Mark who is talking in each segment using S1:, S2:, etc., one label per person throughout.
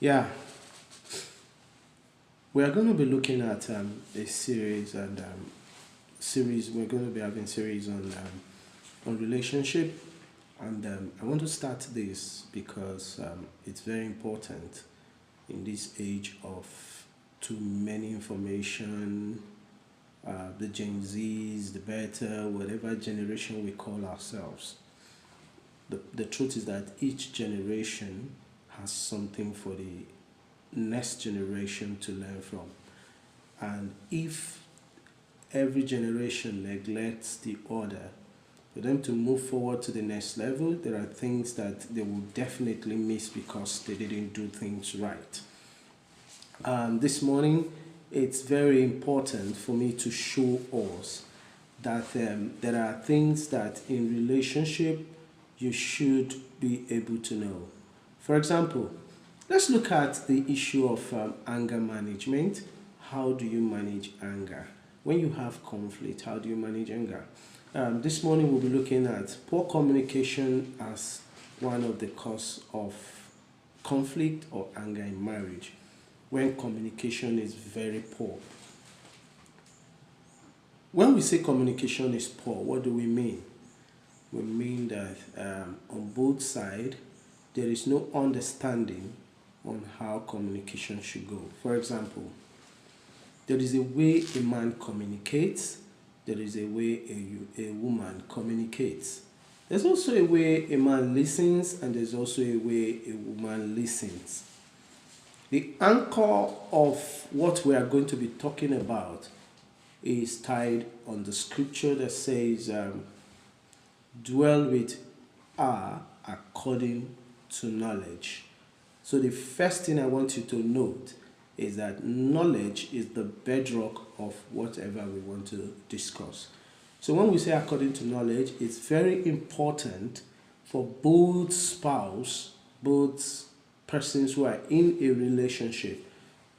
S1: Yeah, we are going to be looking at a series and series. We're going to be having series on relationship, and I want to start this because it's very important in this age of too many information. The Gen Zs, the Beta, whatever generation we call ourselves. The truth is that each generation has something for the next generation to learn from. And if every generation neglects the order, for them to move forward to the next level, there are things that they will definitely miss because they didn't do things right. This morning, it's very important for me to show us that there are things that in relationship you should be able to know. For example, let's look at the issue of anger management. How do you manage anger? When you have conflict, how do you manage anger? This morning we'll be looking at poor communication as one of the cause of conflict or anger in marriage. When communication is very poor. When we say communication is poor, what do we mean? We mean that on both sides there is no understanding on how communication should go. For example, there is a way a man communicates, there is a way a woman communicates. There's also a way a man listens, and there's also a way a woman listens. The anchor of what we are going to be talking about is tied on the scripture that says, dwell with her according to knowledge. So the first thing I want you to note is that knowledge is the bedrock of whatever we want to discuss. So when we say according to knowledge, it's very important for both spouse, both persons who are in a relationship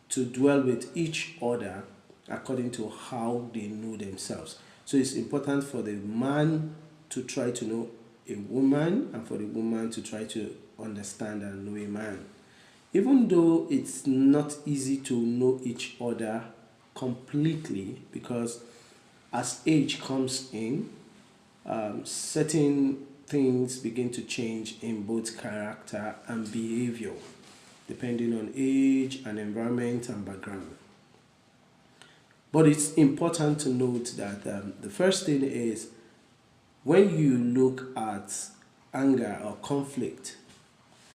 S1: to dwell with each other according to how they know themselves. So it's important for the man to try to know a woman and for the woman to try to understand and know a man. Even though it's not easy to know each other completely, because as age comes in, certain things begin to change in both character and behavior, depending on age and environment and background. But it's important to note that the first thing is when you look at anger or conflict,